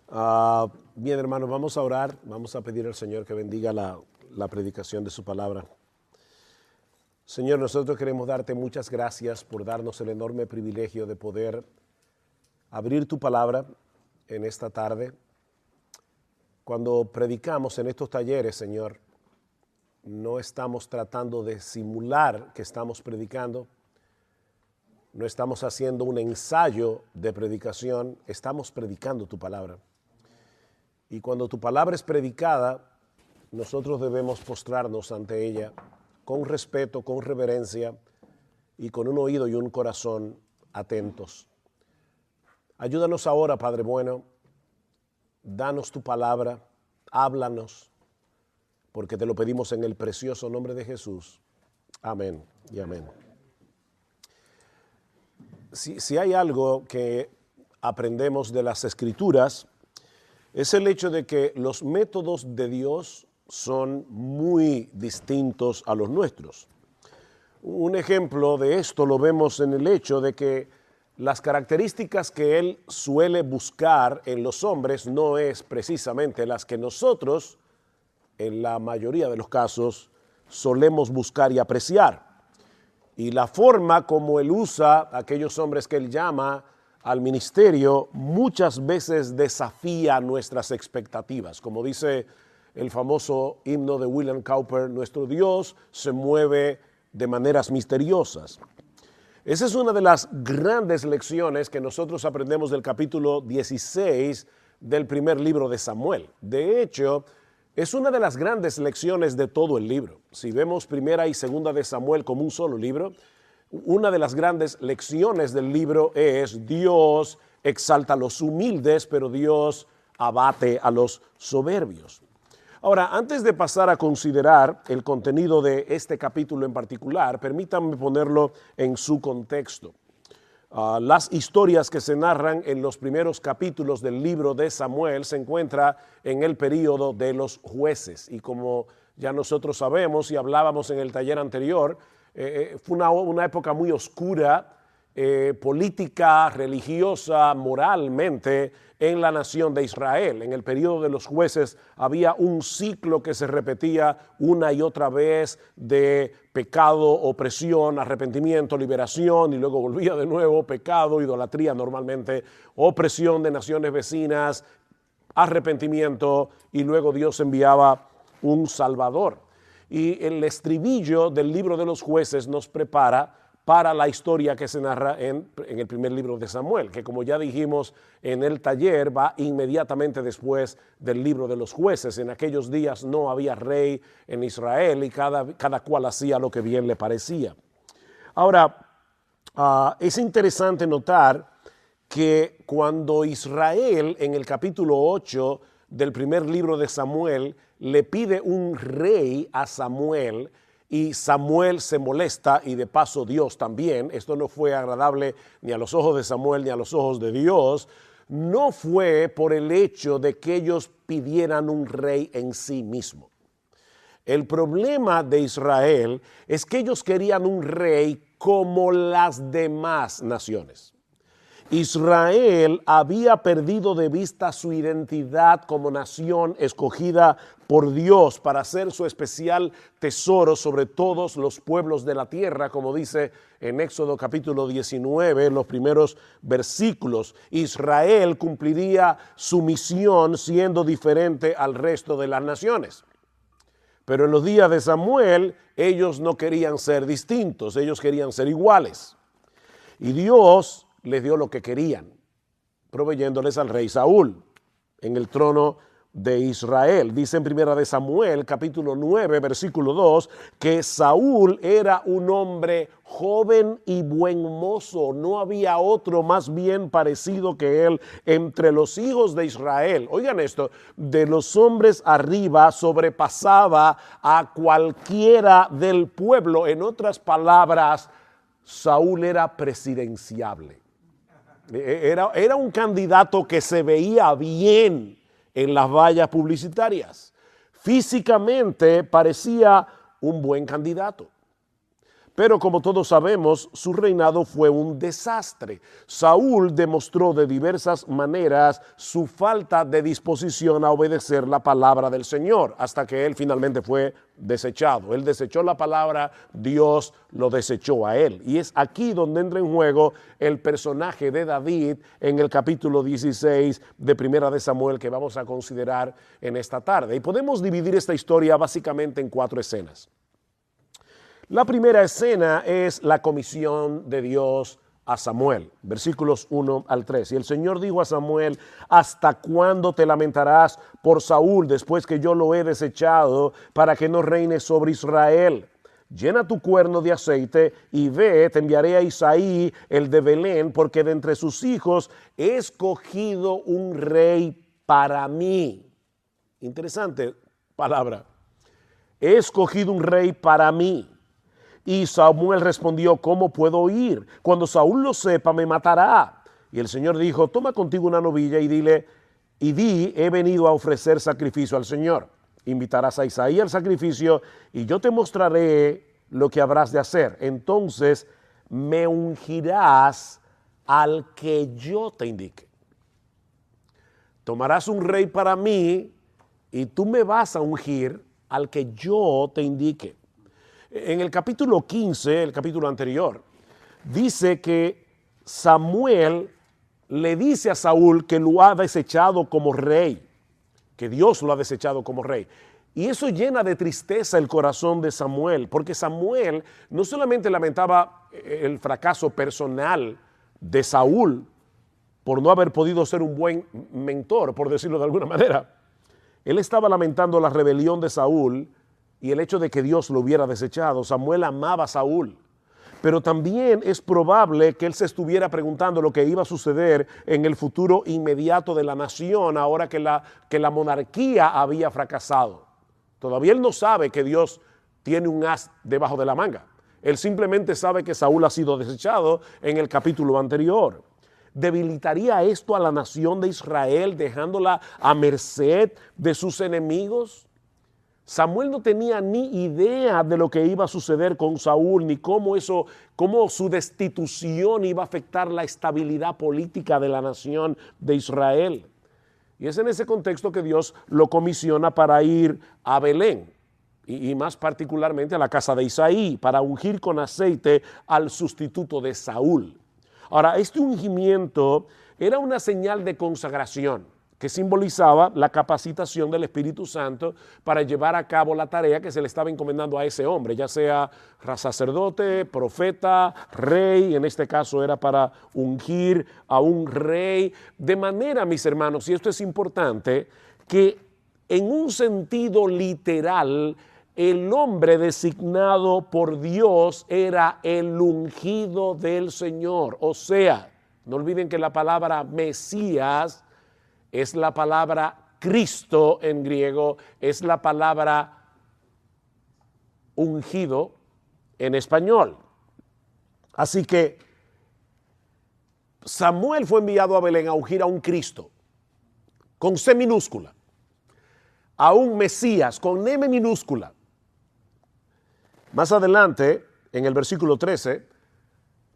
Bien, hermanos, vamos a orar, vamos a pedir al Señor que bendiga la predicación de su palabra. Señor, nosotros queremos darte muchas gracias por darnos el enorme privilegio de poder abrir tu palabra en esta tarde. Cuando predicamos en estos talleres, Señor, no estamos tratando de simular que estamos predicando, no estamos haciendo un ensayo de predicación, estamos predicando tu palabra. Y cuando tu palabra es predicada, nosotros debemos postrarnos ante ella con respeto, con reverencia y con un oído y un corazón atentos. Ayúdanos ahora, Padre bueno, danos tu palabra, háblanos, porque te lo pedimos en el precioso nombre de Jesús. Amén y amén. Si hay algo que aprendemos de las Escrituras, es el hecho de que los métodos de Dios son muy distintos a los nuestros. Un ejemplo de esto lo vemos en el hecho de que las características que Él suele buscar en los hombres no es precisamente las que nosotros, en la mayoría de los casos, solemos buscar y apreciar. Y la forma como Él usa a aquellos hombres que Él llama al ministerio muchas veces desafía nuestras expectativas. Como dice el famoso himno de William Cowper, nuestro Dios se mueve de maneras misteriosas. Esa es una de las grandes lecciones que nosotros aprendemos del capítulo 16 del primer libro de Samuel. De hecho, es una de las grandes lecciones de todo el libro. Si vemos primera y segunda de Samuel como un solo libro, una de las grandes lecciones del libro es Dios exalta a los humildes, pero Dios abate a los soberbios. Ahora, antes de pasar a considerar el contenido de este capítulo en particular, permítanme ponerlo en su contexto. Las historias que se narran en los primeros capítulos del libro de Samuel se encuentran en el período de los jueces. Y como ya nosotros sabemos y hablábamos en el taller anterior, fue una época muy oscura, política, religiosa, moralmente, en la nación de Israel. En el periodo de los jueces había un ciclo que se repetía una y otra vez de pecado, opresión, arrepentimiento, liberación, y luego volvía de nuevo pecado, idolatría normalmente, opresión de naciones vecinas, arrepentimiento, y luego Dios enviaba un Salvador. Y el estribillo del libro de los jueces nos prepara para la historia que se narra en el primer libro de Samuel, que como ya dijimos en el taller, va inmediatamente después del libro de los jueces. En aquellos días no había rey en Israel y cada cual hacía lo que bien le parecía. Ahora, es interesante notar que cuando Israel, en el capítulo 8 del primer libro de Samuel, le pide un rey a Samuel, y Samuel se molesta, y de paso Dios también, esto no fue agradable ni a los ojos de Samuel ni a los ojos de Dios, no fue por el hecho de que ellos pidieran un rey en sí mismo. El problema de Israel es que ellos querían un rey como las demás naciones. Israel había perdido de vista su identidad como nación escogida por Dios para ser su especial tesoro sobre todos los pueblos de la tierra, como dice en Éxodo capítulo 19, en los primeros versículos. Israel cumpliría su misión siendo diferente al resto de las naciones. Pero en los días de Samuel, ellos no querían ser distintos, ellos querían ser iguales. Y Dios les dio lo que querían, proveyéndoles al rey Saúl en el trono de Israel. Dice en primera de Samuel, capítulo 9, versículo 2, que Saúl era un hombre joven y buen mozo. No había otro más bien parecido que él entre los hijos de Israel. Oigan esto, de los hombres arriba sobrepasaba a cualquiera del pueblo. En otras palabras, Saúl era presidenciable. Era un candidato que se veía bien en las vallas publicitarias. Físicamente parecía un buen candidato. Pero como todos sabemos, su reinado fue un desastre. Saúl demostró de diversas maneras su falta de disposición a obedecer la palabra del Señor, hasta que él finalmente fue desechado. Él desechó la palabra, Dios lo desechó a él. Y es aquí donde entra en juego el personaje de David en el capítulo 16 de Primera de Samuel, que vamos a considerar en esta tarde. Y podemos dividir esta historia básicamente en 4 escenas. La primera escena es la comisión de Dios a Samuel, versículos 1 al 3. Y el Señor dijo a Samuel: ¿hasta cuándo te lamentarás por Saúl después que yo lo he desechado para que no reine sobre Israel? Llena tu cuerno de aceite y ve, te enviaré a Isaí, el de Belén, porque de entre sus hijos he escogido un rey para mí. Interesante palabra. He escogido un rey para mí. Y Samuel respondió: ¿cómo puedo ir? Cuando Saúl lo sepa, me matará. Y el Señor dijo: toma contigo una novilla y di, he venido a ofrecer sacrificio al Señor. Invitarás a Isaí al sacrificio y yo te mostraré lo que habrás de hacer. Entonces me ungirás al que yo te indique. Tomarás un rey para mí y tú me vas a ungir al que yo te indique. En el capítulo 15, el capítulo anterior, dice que Samuel le dice a Saúl que lo ha desechado como rey, que Dios lo ha desechado como rey. Y eso llena de tristeza el corazón de Samuel, porque Samuel no solamente lamentaba el fracaso personal de Saúl por no haber podido ser un buen mentor, por decirlo de alguna manera. Él estaba lamentando la rebelión de Saúl y el hecho de que Dios lo hubiera desechado. Samuel amaba a Saúl, pero también es probable que él se estuviera preguntando lo que iba a suceder en el futuro inmediato de la nación ahora que la monarquía había fracasado. Todavía él no sabe que Dios tiene un as debajo de la manga. Él simplemente sabe que Saúl ha sido desechado en el capítulo anterior. ¿Debilitaría esto a la nación de Israel dejándola a merced de sus enemigos? Samuel no tenía ni idea de lo que iba a suceder con Saúl, ni cómo su destitución iba a afectar la estabilidad política de la nación de Israel. Y es en ese contexto que Dios lo comisiona para ir a Belén, y más particularmente a la casa de Isaí, para ungir con aceite al sustituto de Saúl. Ahora, este ungimiento era una señal de consagración que simbolizaba la capacitación del Espíritu Santo para llevar a cabo la tarea que se le estaba encomendando a ese hombre, ya sea sacerdote, profeta, rey. En este caso era para ungir a un rey, de manera, mis hermanos, y esto es importante, que en un sentido literal, el hombre designado por Dios era el ungido del Señor. O sea, no olviden que la palabra Mesías es la palabra Cristo en griego, es la palabra ungido en español. Así que Samuel fue enviado a Belén a ungir a un Cristo con C minúscula, a un Mesías con M minúscula. Más adelante, en el versículo 13,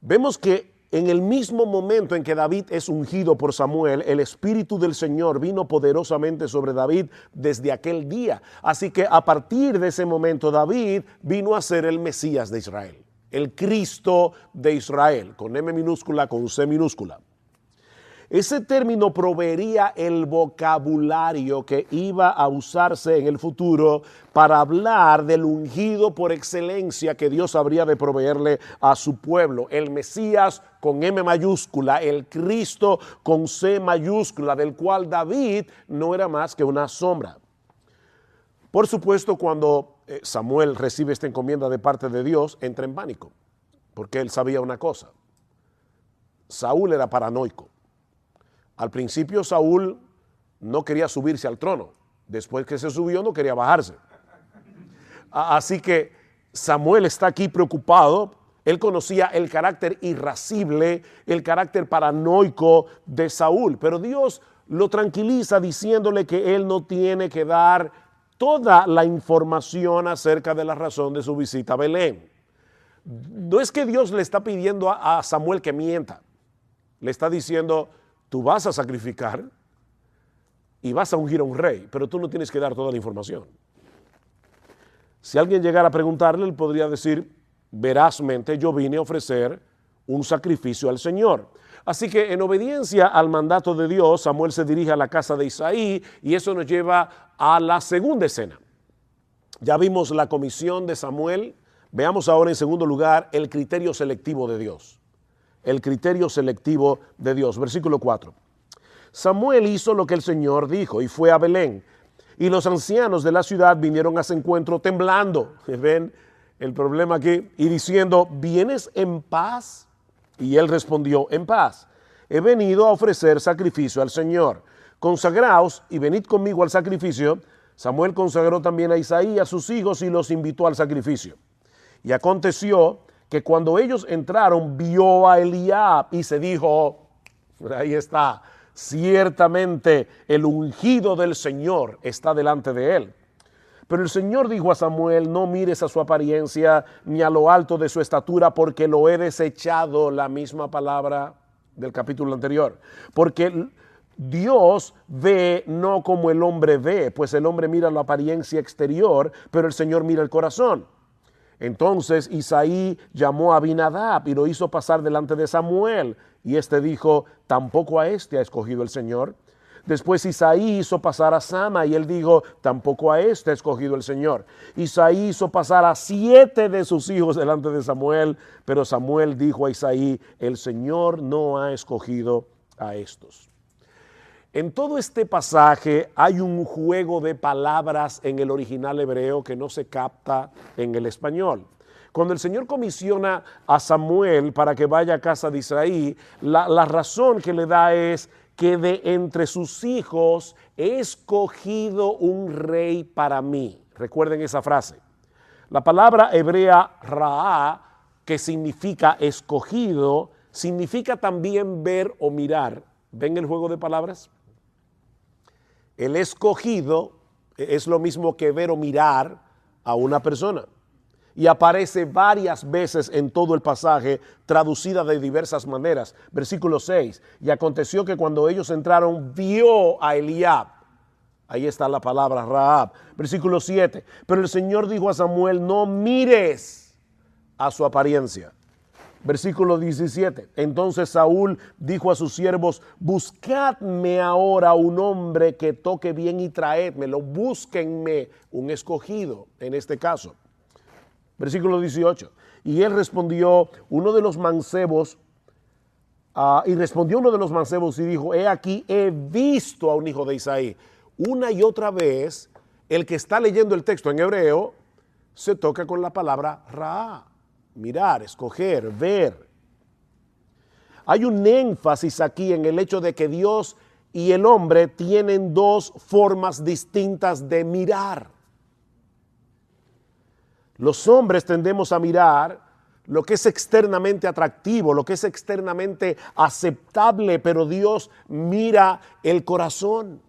vemos que en el mismo momento en que David es ungido por Samuel, el Espíritu del Señor vino poderosamente sobre David desde aquel día. Así que a partir de ese momento David vino a ser el Mesías de Israel, el Cristo de Israel, con M minúscula, con C minúscula. Ese término proveería el vocabulario que iba a usarse en el futuro para hablar del ungido por excelencia que Dios habría de proveerle a su pueblo. El Mesías con M mayúscula, el Cristo con C mayúscula, del cual David no era más que una sombra. Por supuesto, cuando Samuel recibe esta encomienda de parte de Dios, entra en pánico, porque él sabía una cosa: Saúl era paranoico. Al principio Saúl no quería subirse al trono. Después que se subió no quería bajarse. Así que Samuel está aquí preocupado. Él conocía el carácter irascible, el carácter paranoico de Saúl. Pero Dios lo tranquiliza diciéndole que él no tiene que dar toda la información acerca de la razón de su visita a Belén. no es que Dios le está pidiendo a Samuel que mienta. Le está diciendo, tú vas a sacrificar y vas a ungir a un rey, pero tú no tienes que dar toda la información. Si alguien llegara a preguntarle, él podría decir, verazmente, yo vine a ofrecer un sacrificio al Señor. Así que en obediencia al mandato de Dios, Samuel se dirige a la casa de Isaí y eso nos lleva a la segunda escena. Ya vimos la comisión de Samuel, veamos ahora en segundo lugar el criterio selectivo de Dios. El criterio selectivo de Dios. Versículo 4. Samuel hizo lo que el Señor dijo y fue a Belén. Y los ancianos de la ciudad vinieron a su encuentro temblando. ¿Ven el problema aquí? Y diciendo, ¿vienes en paz? Y él respondió, en paz. He venido a ofrecer sacrificio al Señor. Consagraos y venid conmigo al sacrificio. Samuel consagró también a Isaí y a sus hijos y los invitó al sacrificio. Y aconteció que cuando ellos entraron, vio a Eliab y se dijo, ahí está, ciertamente el ungido del Señor está delante de él. Pero el Señor dijo a Samuel, no mires a su apariencia ni a lo alto de su estatura, porque lo he desechado, la misma palabra del capítulo anterior. Porque Dios ve no como el hombre ve, pues el hombre mira la apariencia exterior, pero el Señor mira el corazón. Entonces Isaí llamó a Abinadab y lo hizo pasar delante de Samuel. Y este dijo, tampoco a este ha escogido el Señor. Después Isaí hizo pasar a Sama y él dijo, tampoco a este ha escogido el Señor. Isaí hizo pasar a 7 de sus hijos delante de Samuel, pero Samuel dijo a Isaí, el Señor no ha escogido a estos. En todo este pasaje hay un juego de palabras en el original hebreo que no se capta en el español. Cuando el Señor comisiona a Samuel para que vaya a casa de Isaí, la razón que le da es que de entre sus hijos he escogido un rey para mí. Recuerden esa frase. La palabra hebrea raá, que significa escogido, significa también ver o mirar. ¿Ven el juego de palabras? El escogido es lo mismo que ver o mirar a una persona. Y aparece varias veces en todo el pasaje, traducida de diversas maneras. Versículo 6, y aconteció que cuando ellos entraron, vio a Eliab. Ahí está la palabra Rahab. Versículo 7, pero el Señor dijo a Samuel, no mires a su apariencia. Versículo 17, entonces Saúl dijo a sus siervos, buscadme ahora un hombre que toque bien y traédmelo, búsquenme un escogido en este caso. Versículo 18, y él respondió uno de los mancebos, y dijo, he aquí, he visto a un hijo de Isaí. Una y otra vez, el que está leyendo el texto en hebreo, se toca con la palabra Ra. Mirar, escoger, ver. Hay un énfasis aquí en el hecho de que Dios y el hombre tienen dos formas distintas de mirar. Los hombres tendemos a mirar lo que es externamente atractivo, lo que es externamente aceptable, pero Dios mira el corazón.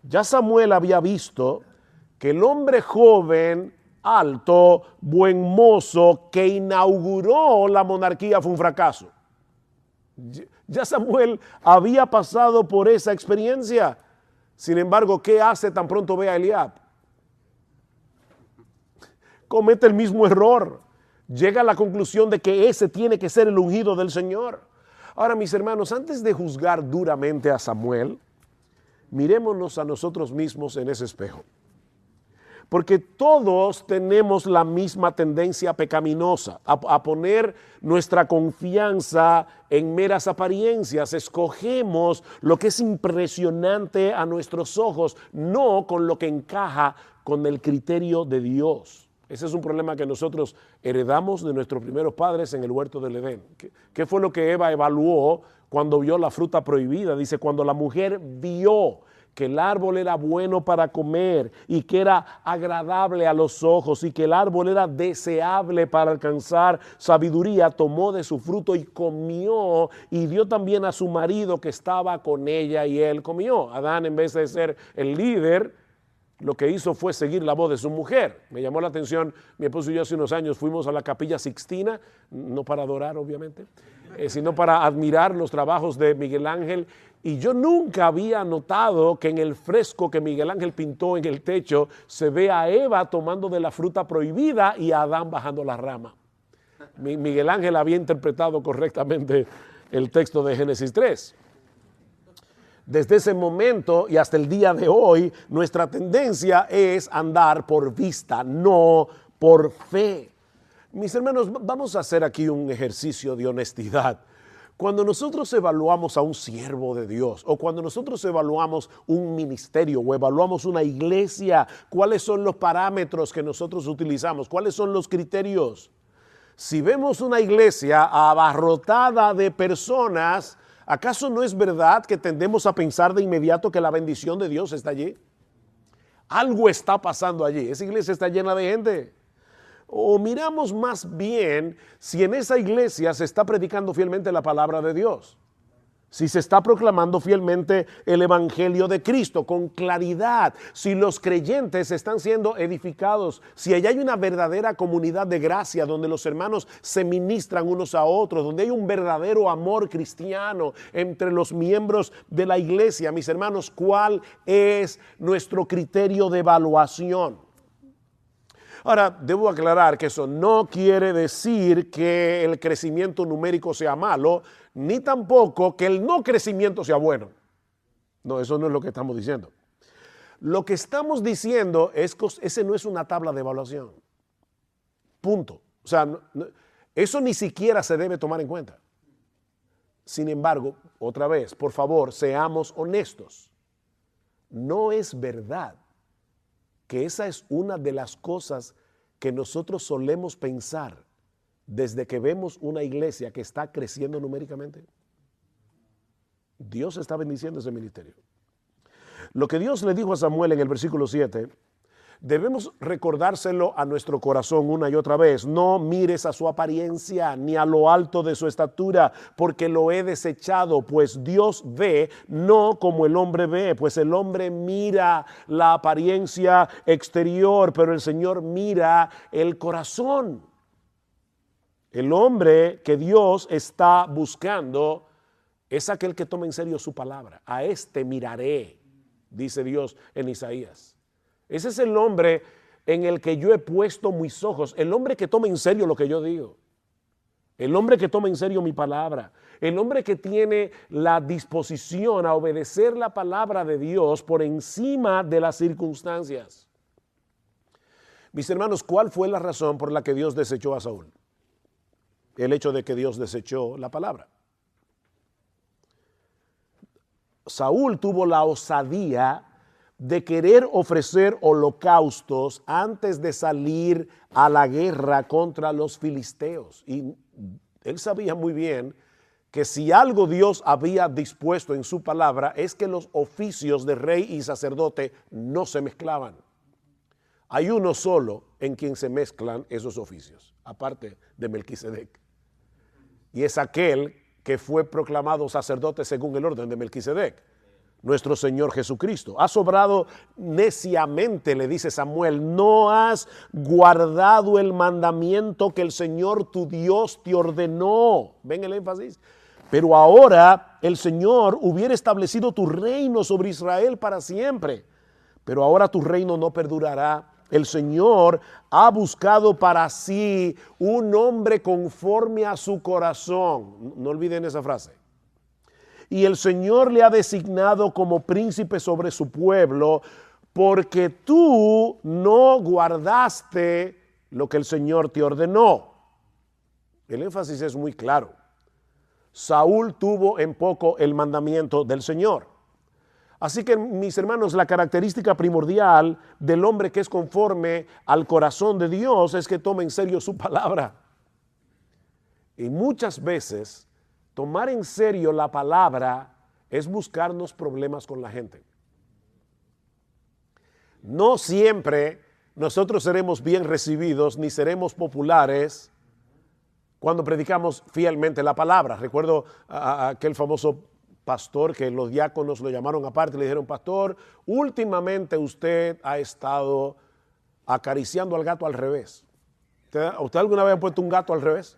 Ya Samuel había visto que el hombre joven, alto, buen mozo, que inauguró la monarquía fue un fracaso. Ya Samuel había pasado por esa experiencia. Sin embargo, ¿qué hace tan pronto ve a Eliab? Comete el mismo error. Llega a la conclusión de que ese tiene que ser el ungido del Señor. Ahora, mis hermanos, antes de juzgar duramente a Samuel, mirémonos a nosotros mismos en ese espejo. Porque todos tenemos la misma tendencia pecaminosa a poner nuestra confianza en meras apariencias. Escogemos lo que es impresionante a nuestros ojos, no con lo que encaja con el criterio de Dios. Ese es un problema que nosotros heredamos de nuestros primeros padres en el huerto del Edén. ¿Qué fue lo que Eva evaluó cuando vio la fruta prohibida? Dice, cuando la mujer vio que el árbol era bueno para comer y que era agradable a los ojos y que el árbol era deseable para alcanzar sabiduría, tomó de su fruto y comió y dio también a su marido que estaba con ella y él comió. Adán, en vez de ser el líder, lo que hizo fue seguir la voz de su mujer. Me llamó la atención, mi esposo y yo hace unos años fuimos a la Capilla Sixtina, no para adorar obviamente, sino para admirar los trabajos de Miguel Ángel, y yo nunca había notado que en el fresco que Miguel Ángel pintó en el techo se ve a Eva tomando de la fruta prohibida y a Adán bajando la rama. Miguel Ángel había interpretado correctamente el texto de Génesis 3. Desde ese momento y hasta el día de hoy, nuestra tendencia es andar por vista, no por fe. Mis hermanos, vamos a hacer aquí un ejercicio de honestidad. Cuando nosotros evaluamos a un siervo de Dios, o cuando nosotros evaluamos un ministerio o evaluamos una iglesia, ¿cuáles son los parámetros que nosotros utilizamos? ¿Cuáles son los criterios? Si vemos una iglesia abarrotada de personas, ¿acaso no es verdad que tendemos a pensar de inmediato que la bendición de Dios está allí? Algo está pasando allí. Esa iglesia está llena de gente. O miramos más bien si en esa iglesia se está predicando fielmente la palabra de Dios. Si se está proclamando fielmente el evangelio de Cristo con claridad, si los creyentes están siendo edificados, si allá hay una verdadera comunidad de gracia donde los hermanos se ministran unos a otros, donde hay un verdadero amor cristiano entre los miembros de la iglesia. Mis hermanos, ¿cuál es nuestro criterio de evaluación? Ahora, debo aclarar que eso no quiere decir que el crecimiento numérico sea malo, ni tampoco que el no crecimiento sea bueno. No, eso no es lo que estamos diciendo. Lo que estamos diciendo es que ese no es una tabla de evaluación. Punto. O sea, eso ni siquiera se debe tomar en cuenta. Sin embargo, otra vez, por favor, seamos honestos. No es verdad que esa es una de las cosas que nosotros solemos pensar desde que vemos una iglesia que está creciendo numéricamente. Dios está bendiciendo ese ministerio. Lo que Dios le dijo a Samuel en el versículo 7, debemos recordárselo a nuestro corazón una y otra vez. No mires a su apariencia ni a lo alto de su estatura, porque lo he desechado, pues Dios ve no como el hombre ve, pues el hombre mira la apariencia exterior, pero el Señor mira el corazón. El hombre que Dios está buscando es aquel que toma en serio su palabra. A este miraré, dice Dios en Isaías. Ese es el hombre en el que yo he puesto mis ojos, el hombre que toma en serio lo que yo digo, el hombre que toma en serio mi palabra, el hombre que tiene la disposición a obedecer la palabra de Dios por encima de las circunstancias. Mis hermanos, ¿cuál fue la razón por la que Dios desechó a Saúl? El hecho de que Dios desechó la palabra. Saúl tuvo la osadía de querer ofrecer holocaustos antes de salir a la guerra contra los filisteos. Y él sabía muy bien que si algo Dios había dispuesto en su palabra es que los oficios de rey y sacerdote no se mezclaban. Hay uno solo en quien se mezclan esos oficios, aparte de Melquisedec. Y es aquel que fue proclamado sacerdote según el orden de Melquisedec, nuestro Señor Jesucristo. Has obrado neciamente, le dice Samuel, no has guardado el mandamiento que el Señor tu Dios te ordenó. ¿Ven el énfasis? Pero ahora el Señor hubiera establecido tu reino sobre Israel para siempre, pero ahora tu reino no perdurará. El Señor ha buscado para sí un hombre conforme a su corazón. No olviden esa frase. Y el Señor le ha designado como príncipe sobre su pueblo, porque tú no guardaste lo que el Señor te ordenó. El énfasis es muy claro. Saúl tuvo en poco el mandamiento del Señor. Así que, mis hermanos, la característica primordial del hombre que es conforme al corazón de Dios es que tome en serio su palabra. Y muchas veces tomar en serio la palabra es buscarnos problemas con la gente. No siempre nosotros seremos bien recibidos ni seremos populares cuando predicamos fielmente la palabra. Recuerdo a aquel famoso pastor, que los diáconos lo llamaron aparte y le dijeron, pastor, últimamente usted ha estado acariciando al gato al revés. ¿Usted alguna vez ha puesto un gato al revés?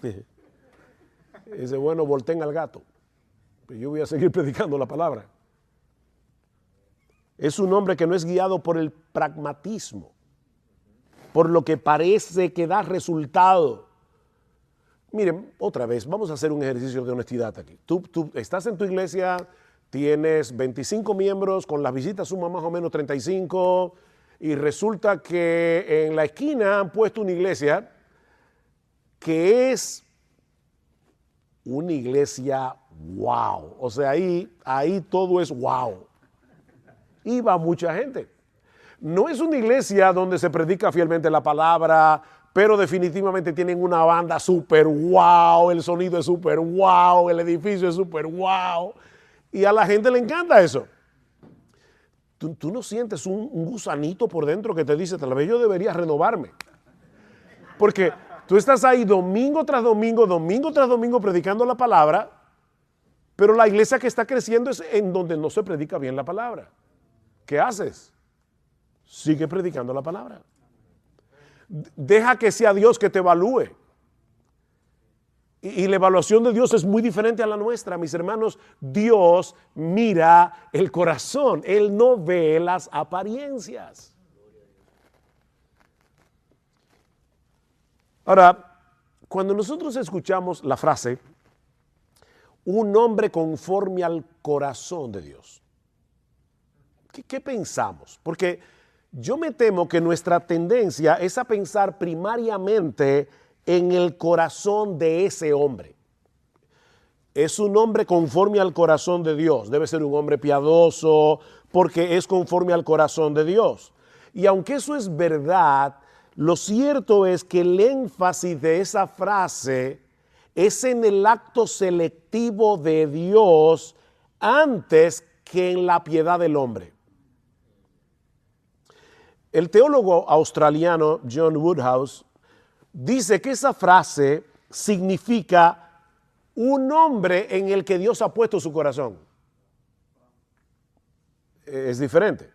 Y dice, bueno, volteen al gato. Yo voy a seguir predicando la palabra. Es un hombre que no es guiado por el pragmatismo, por lo que parece que da resultado. Miren, otra vez, vamos a hacer un ejercicio de honestidad aquí. Tú estás en tu iglesia, tienes 25 miembros, con las visitas suman más o menos 35, y resulta que en la esquina han puesto una iglesia que es una iglesia wow. O sea, ahí todo es wow. Y va mucha gente. No es una iglesia donde se predica fielmente la palabra, pero definitivamente tienen una banda súper wow, el sonido es súper wow, el edificio es súper wow. Y a la gente le encanta eso. Tú no sientes un gusanito por dentro que te dice, tal vez yo debería renovarme. Porque tú estás ahí domingo tras domingo predicando la palabra, pero la iglesia que está creciendo es en donde no se predica bien la palabra. ¿Qué haces? Sigue predicando la palabra. Deja que sea Dios que te evalúe. Y la evaluación de Dios es muy diferente a la nuestra, mis hermanos. Dios mira el corazón. Él no ve las apariencias. Ahora, cuando nosotros escuchamos la frase, un hombre conforme al corazón de Dios, ¿qué pensamos? Porque yo me temo que nuestra tendencia es a pensar primariamente en el corazón de ese hombre. Es un hombre conforme al corazón de Dios. Debe ser un hombre piadoso porque es conforme al corazón de Dios. Y aunque eso es verdad, lo cierto es que el énfasis de esa frase es en el acto selectivo de Dios antes que en la piedad del hombre. El teólogo australiano John Woodhouse dice que esa frase significa un hombre en el que Dios ha puesto su corazón. Es diferente.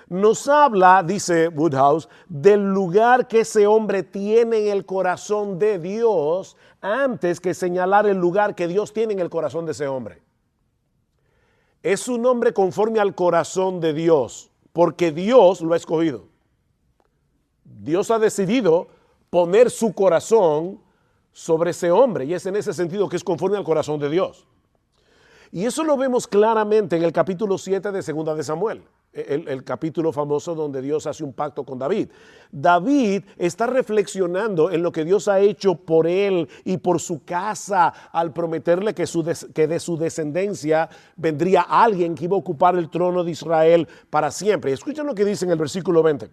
Nos habla, dice Woodhouse, del lugar que ese hombre tiene en el corazón de Dios antes que señalar el lugar que Dios tiene en el corazón de ese hombre. Es un hombre conforme al corazón de Dios, porque Dios lo ha escogido. Dios ha decidido poner su corazón sobre ese hombre, y es en ese sentido que es conforme al corazón de Dios. Y eso lo vemos claramente en el capítulo 7 de Segunda de Samuel, el capítulo famoso donde Dios hace un pacto con David. David está reflexionando en lo que Dios ha hecho por él y por su casa al prometerle que de su descendencia vendría alguien que iba a ocupar el trono de Israel para siempre. Y escuchen lo que dice en el versículo 20.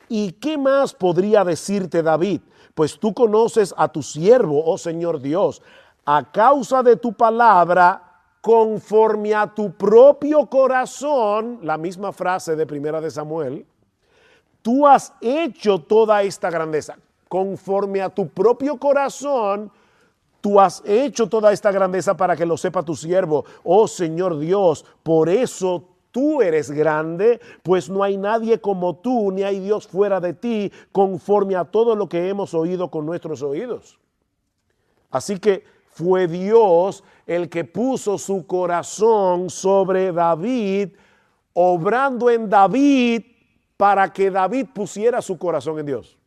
¿Y qué más podría decirte David? Pues tú conoces a tu siervo, oh Señor Dios, a causa de tu palabra, conforme a tu propio corazón, la misma frase de Primera de Samuel, tú has hecho toda esta grandeza. Conforme a tu propio corazón, tú has hecho toda esta grandeza para que lo sepa tu siervo, oh Señor Dios, por eso tú eres grande, pues no hay nadie como tú, ni hay Dios fuera de ti, conforme a todo lo que hemos oído con nuestros oídos. Así que fue Dios el que puso su corazón sobre David, obrando en David para que David pusiera su corazón en Dios.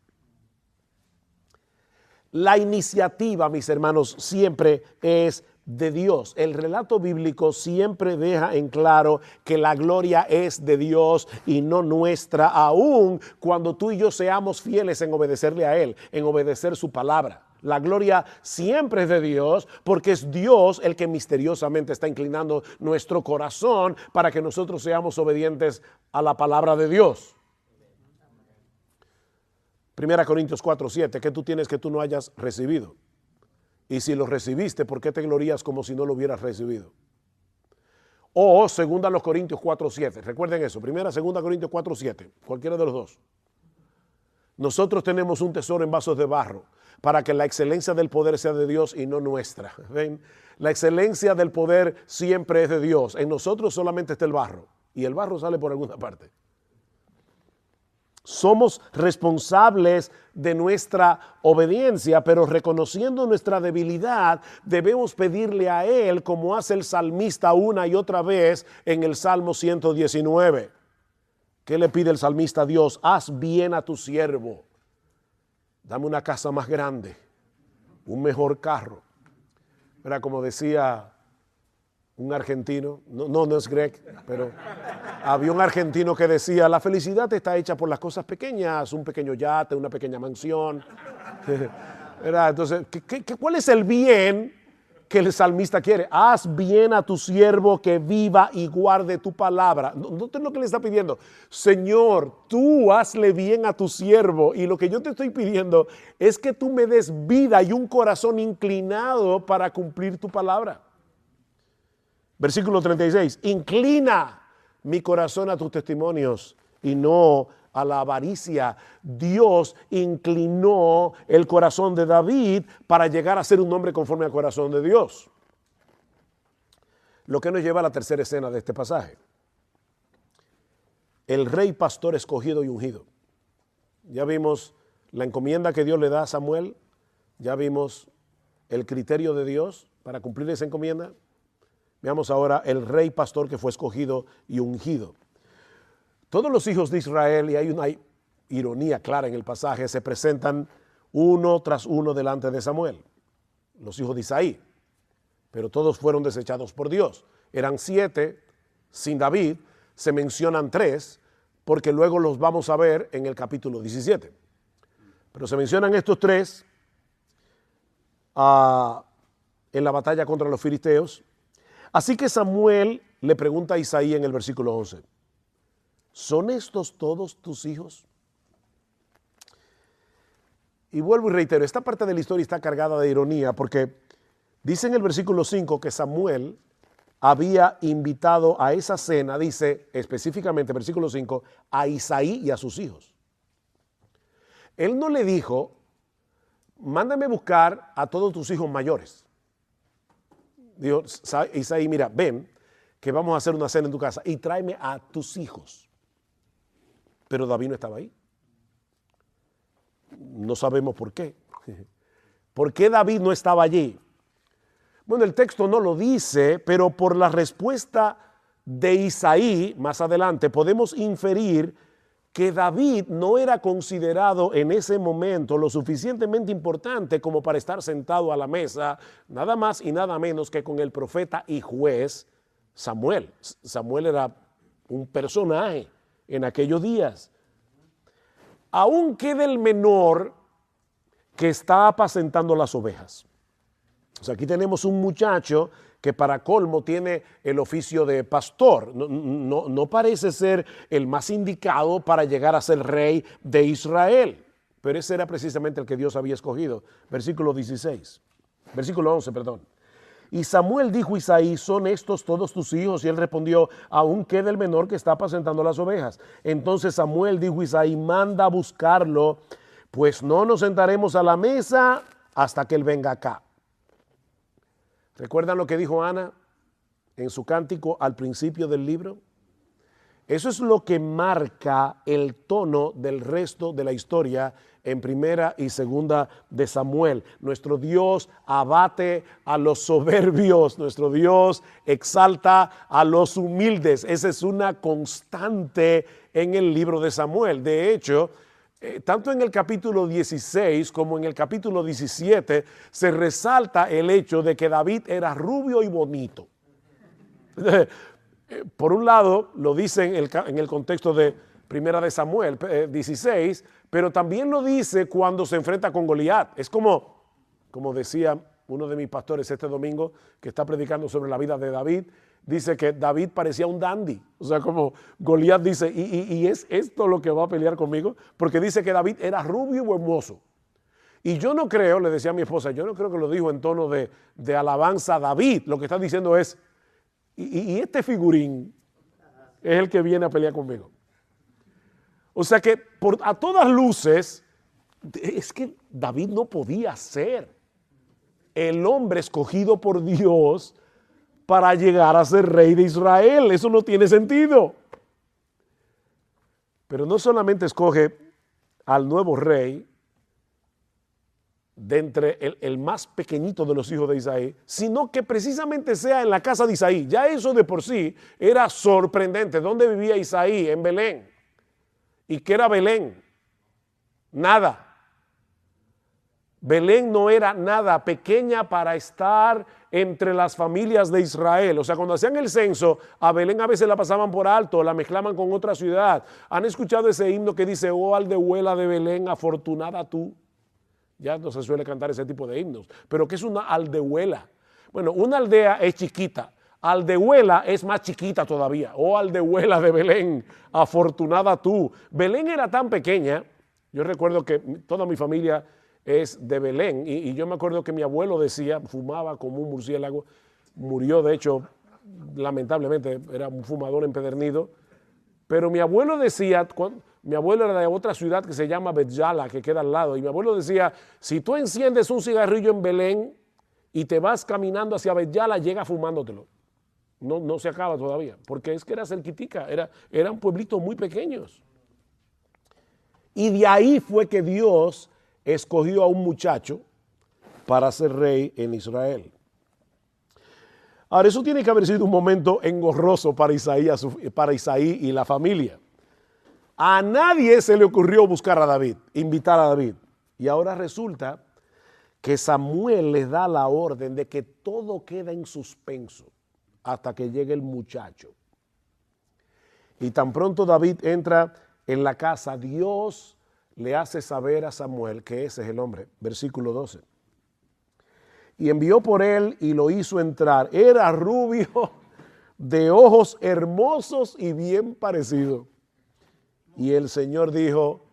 La iniciativa, mis hermanos, siempre es de Dios. El relato bíblico siempre deja en claro que la gloria es de Dios y no nuestra, aun cuando tú y yo seamos fieles en obedecerle a Él, en obedecer su palabra. La gloria siempre es de Dios porque es Dios el que misteriosamente está inclinando nuestro corazón para que nosotros seamos obedientes a la palabra de Dios. 1 Corintios 4:7, ¿qué tú tienes que tú no hayas recibido? Y si lo recibiste, ¿por qué te glorías como si no lo hubieras recibido? O 2 Corintios 4:7, recuerden eso, 2 Corintios 4:7, cualquiera de los dos. Nosotros tenemos un tesoro en vasos de barro para que la excelencia del poder sea de Dios y no nuestra. ¿Ven? La excelencia del poder siempre es de Dios. En nosotros solamente está el barro y el barro sale por alguna parte. Somos responsables de nuestra obediencia, pero reconociendo nuestra debilidad, debemos pedirle a Él, como hace el salmista una y otra vez en el Salmo 119. ¿Qué le pide el salmista a Dios? Haz bien a tu siervo. Dame una casa más grande, un mejor carro. Era como decía un argentino, no es Greg, pero había un argentino que decía, la felicidad está hecha por las cosas pequeñas, un pequeño yate, una pequeña mansión. Entonces, ¿cuál es el bien que el salmista quiere? Haz bien a tu siervo que viva y guarde tu palabra. No es lo que le está pidiendo. Señor, tú hazle bien a tu siervo, y lo que yo te estoy pidiendo es que tú me des vida y un corazón inclinado para cumplir tu palabra. Versículo 36, inclina mi corazón a tus testimonios y no a la avaricia. Dios inclinó el corazón de David para llegar a ser un hombre conforme al corazón de Dios. Lo que nos lleva a la tercera escena de este pasaje. El rey pastor escogido y ungido. Ya vimos la encomienda que Dios le da a Samuel. Ya vimos el criterio de Dios para cumplir esa encomienda. Veamos ahora el rey pastor que fue escogido y ungido. Todos los hijos de Israel, y hay una ironía clara en el pasaje, se presentan uno tras uno delante de Samuel. Los hijos de Isaí, pero todos fueron desechados por Dios. Eran 7, sin David, se mencionan 3, porque luego los vamos a ver en el capítulo 17. Pero se mencionan estos 3 en la batalla contra los filisteos. Así que Samuel le pregunta a Isaí en el versículo 11, ¿son estos todos tus hijos? Y vuelvo y reitero, esta parte de la historia está cargada de ironía porque dice en el versículo 5 que Samuel había invitado a esa cena, dice específicamente, versículo 5, a Isaí y a sus hijos. Él no le dijo, mándame buscar a todos tus hijos mayores. Dijo, Isaí, mira, ven, que vamos a hacer una cena en tu casa y tráeme a tus hijos. Pero David no estaba ahí. No sabemos por qué. ¿Por qué David no estaba allí? Bueno, el texto no lo dice, pero por la respuesta de Isaí, más adelante, podemos inferir que David no era considerado en ese momento lo suficientemente importante como para estar sentado a la mesa, nada más y nada menos que con el profeta y juez Samuel. Samuel era un personaje en aquellos días. Aún queda el menor que está apacentando las ovejas. O sea, aquí tenemos un muchacho que para colmo tiene el oficio de pastor. No parece ser el más indicado para llegar a ser rey de Israel, pero ese era precisamente el que Dios había escogido. Versículo 11, perdón. Y Samuel dijo a Isaí, ¿son estos todos tus hijos? Y él respondió, aún queda el menor que está apacentando las ovejas. Entonces Samuel dijo a Isaí, manda a buscarlo, pues no nos sentaremos a la mesa hasta que él venga acá. ¿Recuerdan lo que dijo Ana en su cántico al principio del libro? Eso es lo que marca el tono del resto de la historia en primera y segunda de Samuel. Nuestro Dios abate a los soberbios, nuestro Dios exalta a los humildes. Esa es una constante en el libro de Samuel. De hecho, tanto en el capítulo 16 como en el capítulo 17 se resalta el hecho de que David era rubio y bonito. Por un lado, lo dice en el contexto de primera de Samuel 16, pero también lo dice cuando se enfrenta con Goliat. Es como decía uno de mis pastores este domingo que está predicando sobre la vida de David, dice que David parecía un dandy. O sea, como Goliat dice, ¿y es esto lo que va a pelear conmigo? Porque dice que David era rubio y hermoso. Y yo no creo, le decía a mi esposa, yo no creo que lo dijo en tono de alabanza a David. Lo que está diciendo es, y este figurín es el que viene a pelear conmigo. O sea que a todas luces, Es que David no podía ser el hombre escogido por Dios para llegar a ser rey de Israel. Eso no tiene sentido. Pero no solamente escoge al nuevo rey de entre el más pequeñito de los hijos de Isaí, sino que precisamente sea en la casa de Isaí. Ya eso de por sí era sorprendente. ¿Dónde vivía Isaí? En Belén. ¿Y qué era Belén? Nada. Belén no era nada, pequeña para estar entre las familias de Israel. O sea, cuando hacían el censo, a Belén a veces la pasaban por alto, la mezclaban con otra ciudad. ¿Han escuchado ese himno que dice, oh aldehuela de Belén, afortunada tú? Ya no se suele cantar ese tipo de himnos. ¿Pero qué es una aldehuela? Bueno, una aldea es chiquita. Aldehuela es más chiquita todavía. Oh aldehuela de Belén, afortunada tú. Belén era tan pequeña, yo recuerdo que toda mi familia es de Belén, y yo me acuerdo que mi abuelo decía, fumaba como un murciélago, murió de hecho, lamentablemente, era un fumador empedernido, pero mi abuelo decía, mi abuelo era de otra ciudad que se llama Bet-Yala, que queda al lado, y mi abuelo decía, si tú enciendes un cigarrillo en Belén y te vas caminando hacia Bet-Yala, llega fumándotelo. No se acaba todavía, porque es que era cerquitica, eran pueblitos muy pequeños. Y de ahí fue que Dios escogió a un muchacho para ser rey en Israel. Ahora, eso tiene que haber sido un momento engorroso para Isaí y la familia. A nadie se le ocurrió buscar a David, invitar a David. Y ahora resulta que Samuel les da la orden de que todo queda en suspenso hasta que llegue el muchacho. Y tan pronto David entra en la casa, Dios le hace saber a Samuel que ese es el hombre. Versículo 12. Y envió por él y lo hizo entrar. Era rubio, de ojos hermosos y bien parecido. Y el Señor dijo,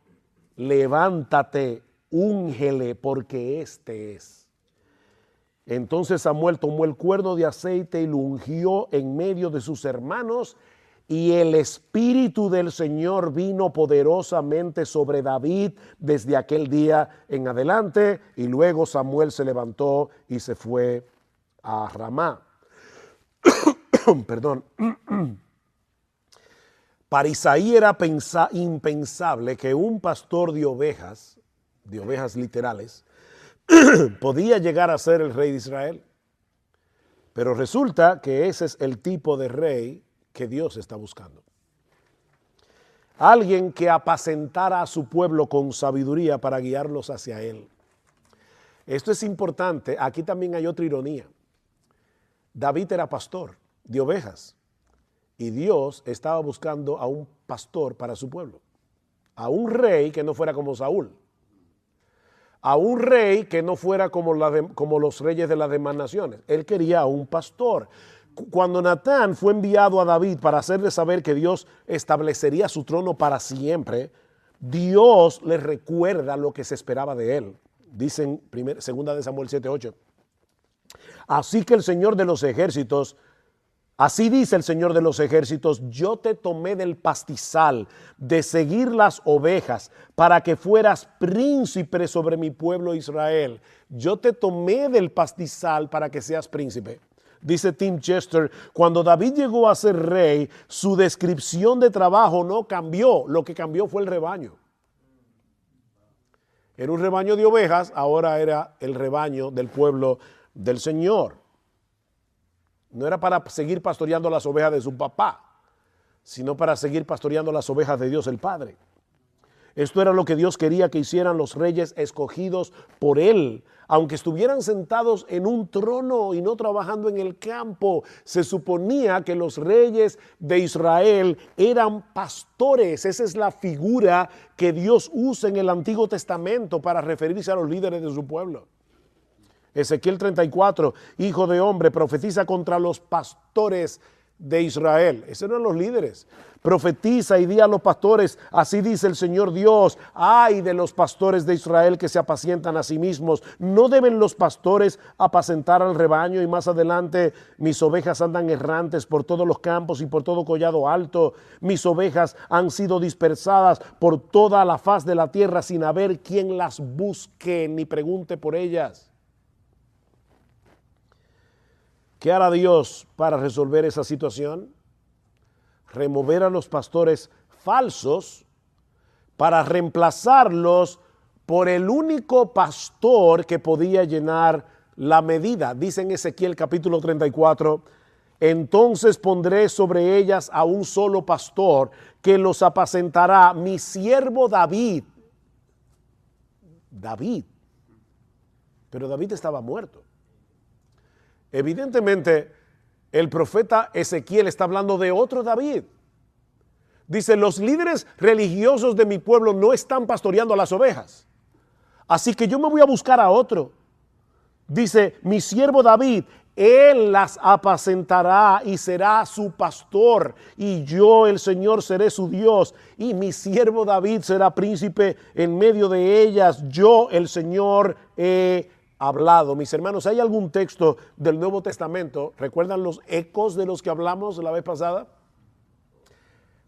levántate, úngele, porque este es. Entonces Samuel tomó el cuerno de aceite y lo ungió en medio de sus hermanos, y el Espíritu del Señor vino poderosamente sobre David desde aquel día en adelante, y luego Samuel se levantó y se fue a Ramá. Perdón. Para Isaí era impensable que un pastor de ovejas literales, podía llegar a ser el rey de Israel. Pero resulta que ese es el tipo de rey que Dios está buscando. Alguien que apacentara a su pueblo con sabiduría para guiarlos hacia él. Esto es importante. Aquí también hay otra ironía. David era pastor de ovejas y Dios estaba buscando a un pastor para su pueblo. A un rey que no fuera como Saúl. A un rey que no fuera como los reyes de las demás naciones. Él quería a un pastor. Cuando Natán fue enviado a David para hacerle saber que Dios establecería su trono para siempre, Dios le recuerda lo que se esperaba de él. Dicen segunda de Samuel 7:8. Así que el Señor de los ejércitos, así dice el Señor de los ejércitos, yo te tomé del pastizal de seguir las ovejas para que fueras príncipe sobre mi pueblo Israel. Yo te tomé del pastizal para que seas príncipe. Dice Tim Chester, cuando David llegó a ser rey, su descripción de trabajo no cambió, lo que cambió fue el rebaño. Era un rebaño de ovejas, ahora era el rebaño del pueblo del Señor. No era para seguir pastoreando las ovejas de su papá, sino para seguir pastoreando las ovejas de Dios el Padre. Esto era lo que Dios quería que hicieran los reyes escogidos por Él. Aunque estuvieran sentados en un trono y no trabajando en el campo, se suponía que los reyes de Israel eran pastores. Esa es la figura que Dios usa en el Antiguo Testamento para referirse a los líderes de su pueblo. Ezequiel 34, hijo de hombre, profetiza contra los pastores de Israel. Esos eran los líderes. Profetiza y di a los pastores, así dice el Señor Dios, ay de los pastores de Israel que se apacientan a sí mismos. ¿No deben los pastores apacentar al rebaño? Y más adelante, mis ovejas andan errantes por todos los campos y por todo collado alto. Mis ovejas han sido dispersadas por toda la faz de la tierra sin haber quien las busque ni pregunte por ellas. ¿Qué hará Dios para resolver esa situación? Remover a los pastores falsos para reemplazarlos por el único pastor que podía llenar la medida. Dice en Ezequiel capítulo 34, entonces pondré sobre ellas a un solo pastor que los apacentará, mi siervo David. David. Pero David estaba muerto. Evidentemente, el profeta Ezequiel está hablando de otro David. Dice, los líderes religiosos de mi pueblo no están pastoreando a las ovejas. Así que yo me voy a buscar a otro. Dice, mi siervo David, él las apacentará y será su pastor. Y yo, el Señor, seré su Dios. Y mi siervo David será príncipe en medio de ellas. Yo, el Señor, he hablado. Mis hermanos, ¿hay algún texto del Nuevo Testamento? ¿Recuerdan los ecos de los que hablamos la vez pasada?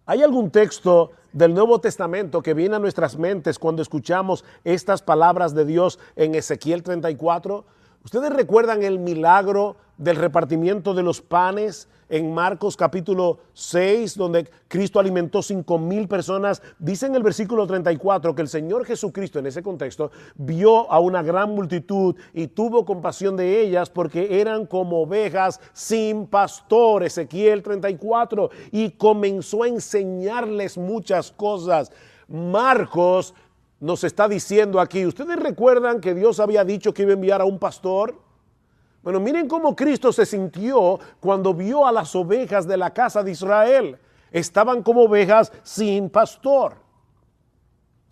¿Hay algún texto del Nuevo Testamento que viene a nuestras mentes cuando escuchamos estas palabras de Dios en Ezequiel 34? ¿Ustedes recuerdan el milagro del repartimiento de los panes en Marcos capítulo 6, donde Cristo alimentó 5,000 personas? Dice en el versículo 34 que el Señor Jesucristo en ese contexto vio a una gran multitud y tuvo compasión de ellas porque eran como ovejas sin pastor. Ezequiel 34, y comenzó a enseñarles muchas cosas. Marcos nos está diciendo aquí, ¿ustedes recuerdan que Dios había dicho que iba a enviar a un pastor? Bueno, miren cómo Cristo se sintió cuando vio a las ovejas de la casa de Israel. Estaban como ovejas sin pastor.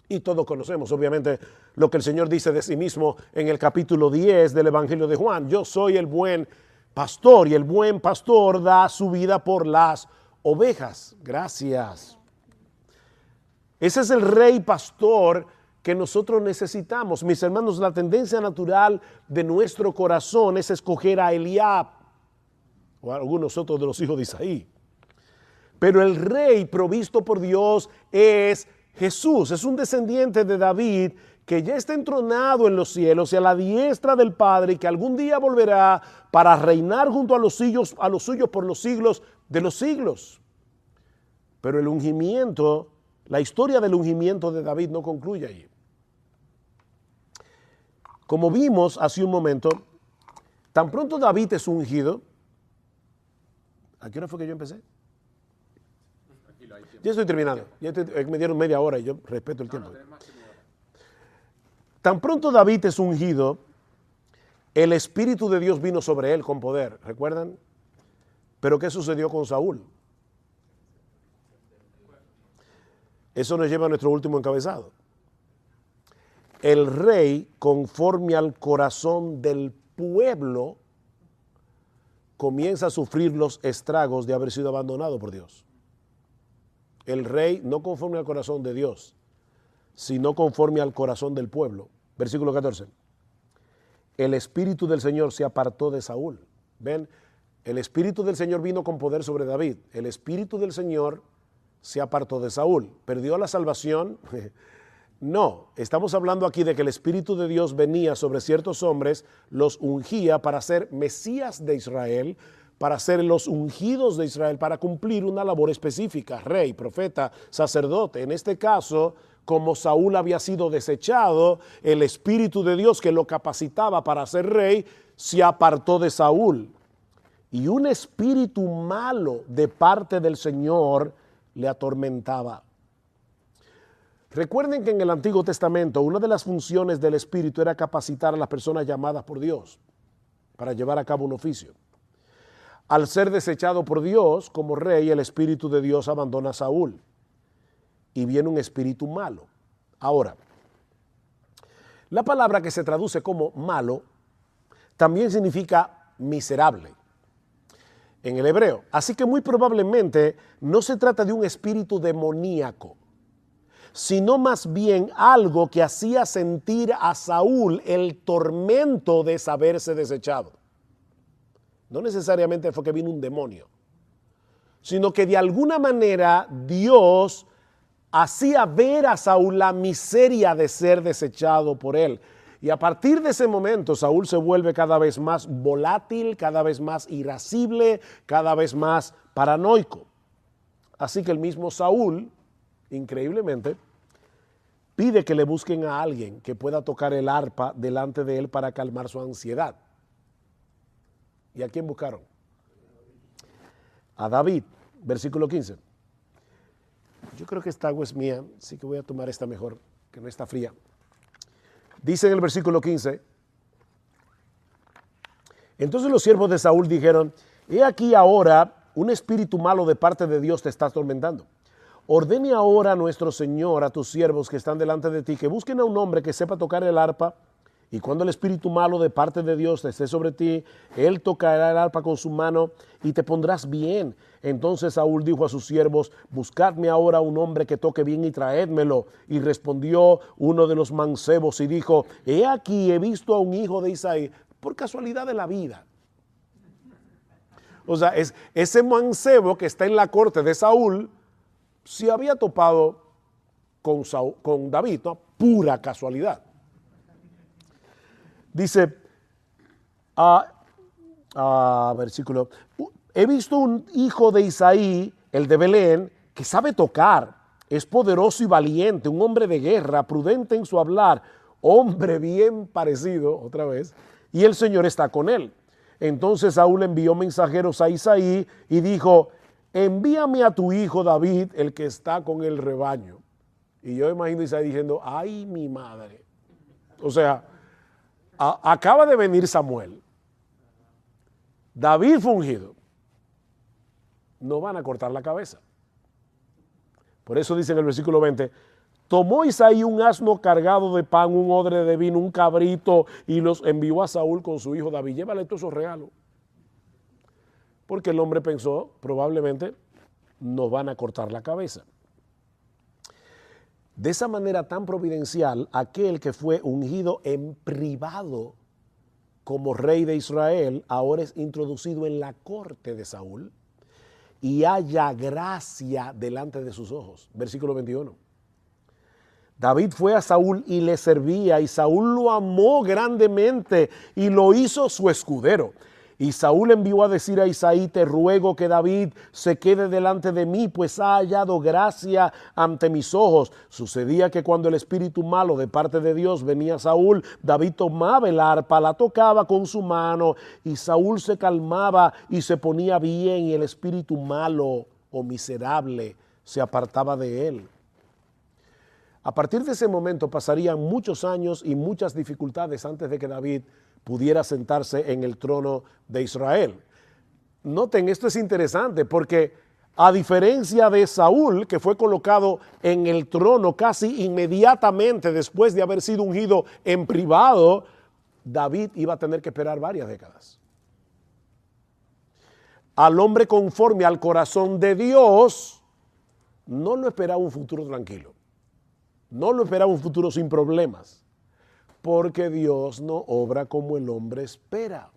Y todos conocemos, obviamente, lo que el Señor dice de sí mismo en el capítulo 10 del Evangelio de Juan. Yo soy el buen pastor y el buen pastor da su vida por las ovejas. Gracias. Ese es el rey pastor que nosotros necesitamos. Mis hermanos, la tendencia natural de nuestro corazón es escoger a Eliab o a algunos otros de los hijos de Isaí. Pero el rey provisto por Dios es Jesús. Es un descendiente de David que ya está entronado en los cielos y a la diestra del Padre, y que algún día volverá para reinar junto a los suyos por los siglos de los siglos. Pero el ungimiento, la historia del ungimiento de David no concluye allí. Como vimos hace un momento, tan pronto David es ungido. ¿A qué hora fue que yo empecé? Ya estoy terminando. Me dieron media hora y yo respeto el tiempo. Tan pronto David es ungido, el Espíritu de Dios vino sobre él con poder. ¿Recuerdan? Pero ¿qué sucedió con Saúl? Eso nos lleva a nuestro último encabezado. El rey, conforme al corazón del pueblo, comienza a sufrir los estragos de haber sido abandonado por Dios. El rey no conforme al corazón de Dios, sino conforme al corazón del pueblo. Versículo 14. El Espíritu del Señor se apartó de Saúl. ¿Ven? El Espíritu del Señor vino con poder sobre David. El Espíritu del Señor se apartó de Saúl. ¿Perdió la salvación? No, estamos hablando aquí de que el Espíritu de Dios venía sobre ciertos hombres, los ungía para ser Mesías de Israel, para ser los ungidos de Israel, para cumplir una labor específica, rey, profeta, sacerdote. En este caso, como Saúl había sido desechado, el Espíritu de Dios que lo capacitaba para ser rey, se apartó de Saúl. Y un espíritu malo de parte del Señor le atormentaba. Recuerden que en el Antiguo Testamento una de las funciones del Espíritu era capacitar a las personas llamadas por Dios para llevar a cabo un oficio. Al ser desechado por Dios como rey, el Espíritu de Dios abandona a Saúl y viene un espíritu malo. Ahora, la palabra que se traduce como malo también significa miserable. en el hebreo. Así que muy probablemente no se trata de un espíritu demoníaco, sino más bien algo que hacía sentir a Saúl el tormento de saberse desechado. No necesariamente fue que vino un demonio, sino que de alguna manera Dios hacía ver a Saúl la miseria de ser desechado por él. Y a partir de ese momento Saúl se vuelve cada vez más volátil, cada vez más irascible, cada vez más paranoico. Así que el mismo Saúl, increíblemente, pide que le busquen a alguien que pueda tocar el arpa delante de él para calmar su ansiedad. ¿Y a quién buscaron? A David, versículo 15. Yo creo que esta agua es mía, así que voy a tomar esta mejor, que no está fría. Dice en el versículo 15, entonces los siervos de Saúl dijeron, he aquí ahora un espíritu malo de parte de Dios te está atormentando. Ordene ahora a nuestro Señor, a tus siervos que están delante de ti, que busquen a un hombre que sepa tocar el arpa, y cuando el espíritu malo de parte de Dios esté sobre ti, él tocará el arpa con su mano y te pondrás bien. Entonces Saúl dijo a sus siervos, buscadme ahora un hombre que toque bien y traédmelo. Y respondió uno de los mancebos y dijo, he aquí he visto a un hijo de Isaí, por casualidad de la vida. O sea, ese mancebo que está en la corte de Saúl, se había topado con David, ¿no? Pura casualidad. Dice, versículo, he visto un hijo de Isaí, el de Belén, que sabe tocar, es poderoso y valiente, un hombre de guerra, prudente en su hablar, hombre bien parecido, otra vez, y el Señor está con él. Entonces Saúl envió mensajeros a Isaí y dijo, envíame a tu hijo David, el que está con el rebaño. Y yo imagino a Isaí diciendo, ay, mi madre. O sea, acaba de venir Samuel. David fue ungido. No van a cortar la cabeza. Por eso dice en el versículo 20, tomó Isaí un asno cargado de pan, un odre de vino, un cabrito, y los envió a Saúl con su hijo David. Llévale todos esos regalos. Porque el hombre pensó, probablemente, nos van a cortar la cabeza. De esa manera tan providencial, aquel que fue ungido en privado como rey de Israel, ahora es introducido en la corte de Saúl y halla gracia delante de sus ojos. Versículo 21. David fue a Saúl y le servía, y Saúl lo amó grandemente y lo hizo su escudero. Y Saúl envió a decir a Isaí, te ruego que David se quede delante de mí, pues ha hallado gracia ante mis ojos. Sucedía que cuando el espíritu malo de parte de Dios venía a Saúl, David tomaba el arpa, la tocaba con su mano, y Saúl se calmaba y se ponía bien, y el espíritu malo o miserable se apartaba de él. A partir de ese momento pasarían muchos años y muchas dificultades antes de que David pudiera sentarse en el trono de Israel. Noten, esto es interesante porque a diferencia de Saúl, que fue colocado en el trono casi inmediatamente después de haber sido ungido en privado, David iba a tener que esperar varias décadas. Al hombre conforme al corazón de Dios, no lo esperaba un futuro tranquilo. No lo esperaba un futuro sin problemas. Porque Dios no obra como el hombre espera.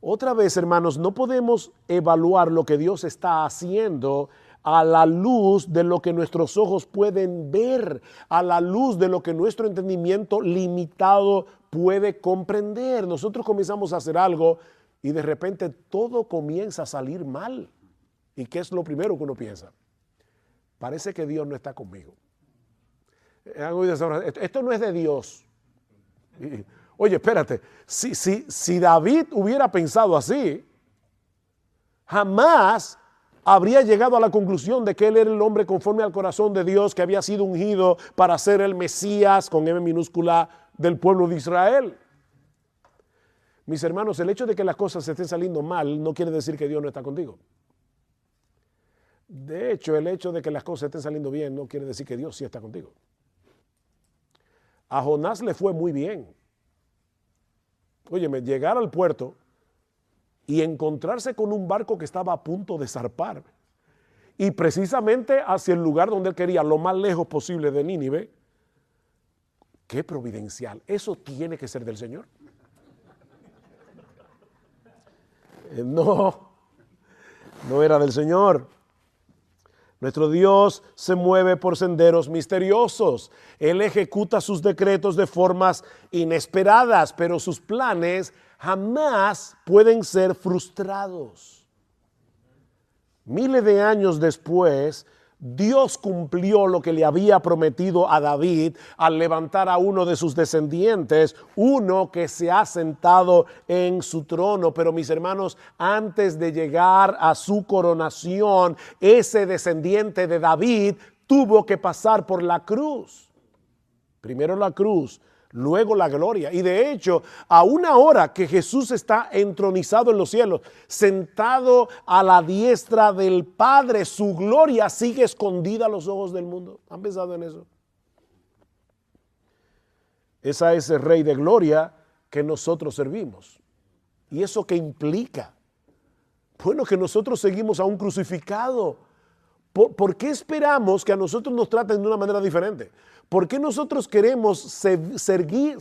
Otra vez, hermanos, no podemos evaluar lo que Dios está haciendo a la luz de lo que nuestros ojos pueden ver, a la luz de lo que nuestro entendimiento limitado puede comprender. Nosotros comenzamos a hacer algo y de repente todo comienza a salir mal. ¿Y qué es lo primero que uno piensa? Parece que Dios no está conmigo. Esto no es de Dios. Oye, espérate, si David hubiera pensado así, jamás habría llegado a la conclusión de que él era el hombre conforme al corazón de Dios, que había sido ungido para ser el Mesías, con M minúscula, del pueblo de Israel. Mis hermanos, el hecho de que las cosas estén saliendo mal no quiere decir que Dios no está contigo. De hecho, el hecho de que las cosas estén saliendo bien no quiere decir que Dios sí está contigo. A Jonás le fue muy bien. Óyeme, llegar al puerto y encontrarse con un barco que estaba a punto de zarpar. Y precisamente hacia el lugar donde él quería, lo más lejos posible de Nínive. Qué providencial. Eso tiene que ser del Señor. No era del Señor. Nuestro Dios se mueve por senderos misteriosos. Él ejecuta sus decretos de formas inesperadas, pero sus planes jamás pueden ser frustrados. Miles de años después, Dios cumplió lo que le había prometido a David al levantar a uno de sus descendientes, uno que se ha sentado en su trono. Pero mis hermanos, antes de llegar a su coronación, ese descendiente de David tuvo que pasar por la cruz. Primero la cruz, luego la gloria. Y de hecho, aún ahora que Jesús está entronizado en los cielos, sentado a la diestra del Padre, su gloria sigue escondida a los ojos del mundo. ¿Han pensado en eso? Es a ese Rey de gloria que nosotros servimos. ¿Y eso qué implica? Bueno, que nosotros seguimos a un crucificado. ¿Por qué esperamos que a nosotros nos traten de una manera diferente? ¿Por qué nosotros queremos servir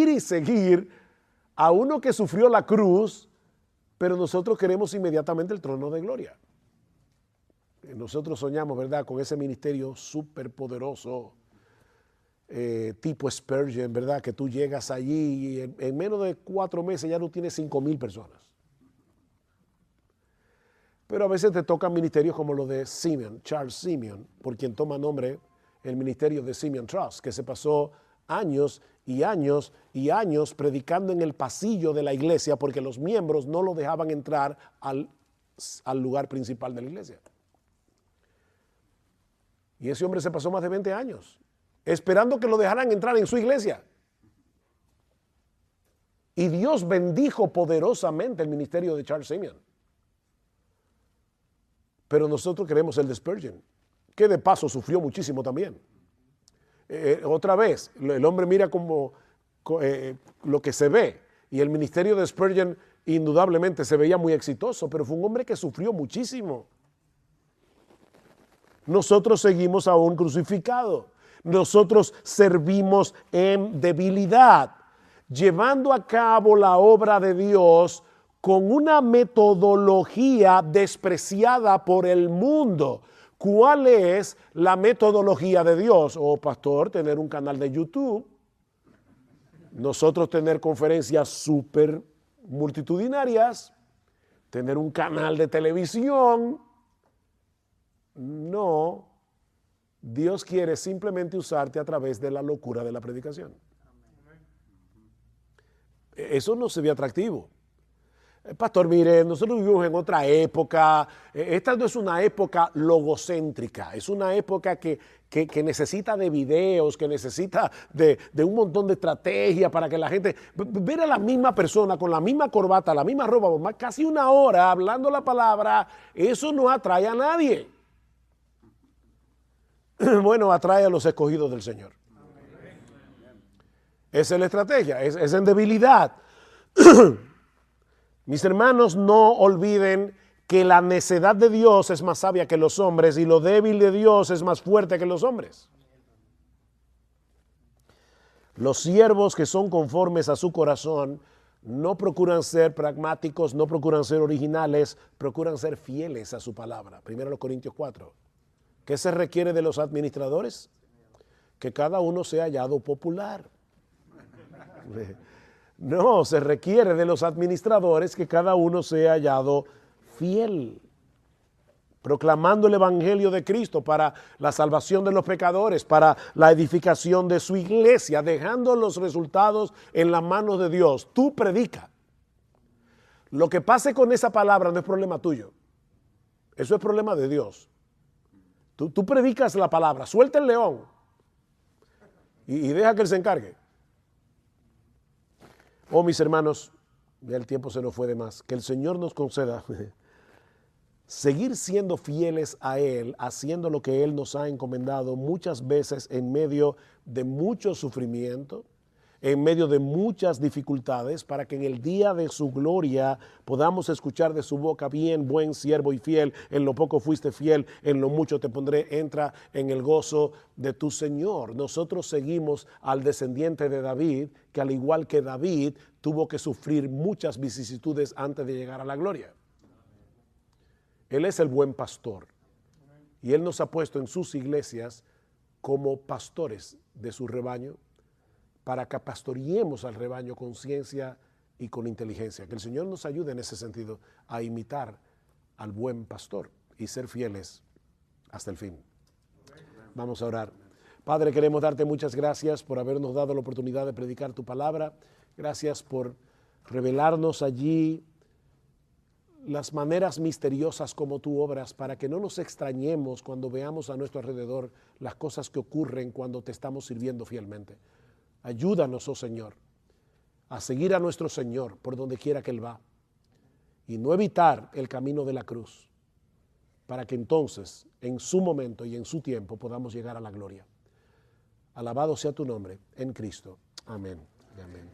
y seguir a uno que sufrió la cruz, pero nosotros queremos inmediatamente el trono de gloria? Nosotros soñamos, ¿verdad?, con ese ministerio súper poderoso, tipo Spurgeon, ¿verdad?, que tú llegas allí y en menos de 4 meses ya no tienes 5,000 personas. Pero a veces te tocan ministerios como los de Simeon, Charles Simeon, por quien toma nombre el ministerio de Simeon Trust, que se pasó años y años y años predicando en el pasillo de la iglesia porque los miembros no lo dejaban entrar al lugar principal de la iglesia. Y ese hombre se pasó más de 20 años esperando que lo dejaran entrar en su iglesia. Y Dios bendijo poderosamente el ministerio de Charles Simeon. Pero nosotros queremos el de Spurgeon, que de paso sufrió muchísimo también. Otra vez, el hombre mira como lo que se ve, y el ministerio de Spurgeon indudablemente se veía muy exitoso, pero fue un hombre que sufrió muchísimo. Nosotros seguimos a un crucificado. Nosotros servimos en debilidad, llevando a cabo la obra de Dios con una metodología despreciada por el mundo. ¿Cuál es la metodología de Dios? Pastor, tener un canal de YouTube, nosotros tener conferencias súper multitudinarias, tener un canal de televisión. No, Dios quiere simplemente usarte a través de la locura de la predicación. Eso no se ve atractivo. Pastor, mire, nosotros vivimos en otra época. Esta no es una época logocéntrica, es una época que necesita de videos, que necesita de un montón de estrategia para que la gente, ver a la misma persona con la misma corbata, la misma ropa, casi 1 hora hablando la palabra, eso no atrae a nadie. Bueno, atrae a los escogidos del Señor. Esa es la estrategia, es en debilidad. Mis hermanos, no olviden que la necedad de Dios es más sabia que los hombres y lo débil de Dios es más fuerte que los hombres. Los siervos que son conformes a su corazón no procuran ser pragmáticos, no procuran ser originales, procuran ser fieles a su palabra. 1 Corintios 4. ¿Qué se requiere de los administradores? Que cada uno sea hallado popular. No, se requiere de los administradores que cada uno sea hallado fiel, proclamando el evangelio de Cristo para la salvación de los pecadores, para la edificación de su iglesia, dejando los resultados en las manos de Dios. Tú predica. Lo que pase con esa palabra no es problema tuyo. Eso es problema de Dios. Tú predicas la palabra, suelta el león y deja que él se encargue. Oh, mis hermanos, ya el tiempo se nos fue de más. Que el Señor nos conceda seguir siendo fieles a Él, haciendo lo que Él nos ha encomendado muchas veces en medio de mucho sufrimiento, en medio de muchas dificultades, para que en el día de su gloria podamos escuchar de su boca: bien, buen siervo y fiel, en lo poco fuiste fiel, en lo mucho te pondré, entra en el gozo de tu Señor. Nosotros seguimos al descendiente de David, que al igual que David tuvo que sufrir muchas vicisitudes antes de llegar a la gloria. Él es el buen pastor y Él nos ha puesto en sus iglesias como pastores de su rebaño, para que pastoreemos al rebaño con ciencia y con inteligencia. Que el Señor nos ayude en ese sentido a imitar al buen pastor y ser fieles hasta el fin. Vamos a orar. Padre, queremos darte muchas gracias por habernos dado la oportunidad de predicar tu palabra. Gracias por revelarnos allí las maneras misteriosas como tú obras, para que no nos extrañemos cuando veamos a nuestro alrededor las cosas que ocurren cuando te estamos sirviendo fielmente. Ayúdanos, oh Señor, a seguir a nuestro Señor por donde quiera que Él va y no evitar el camino de la cruz, para que entonces, en su momento y en su tiempo, podamos llegar a la gloria. Alabado sea tu nombre en Cristo. Amén. Amén.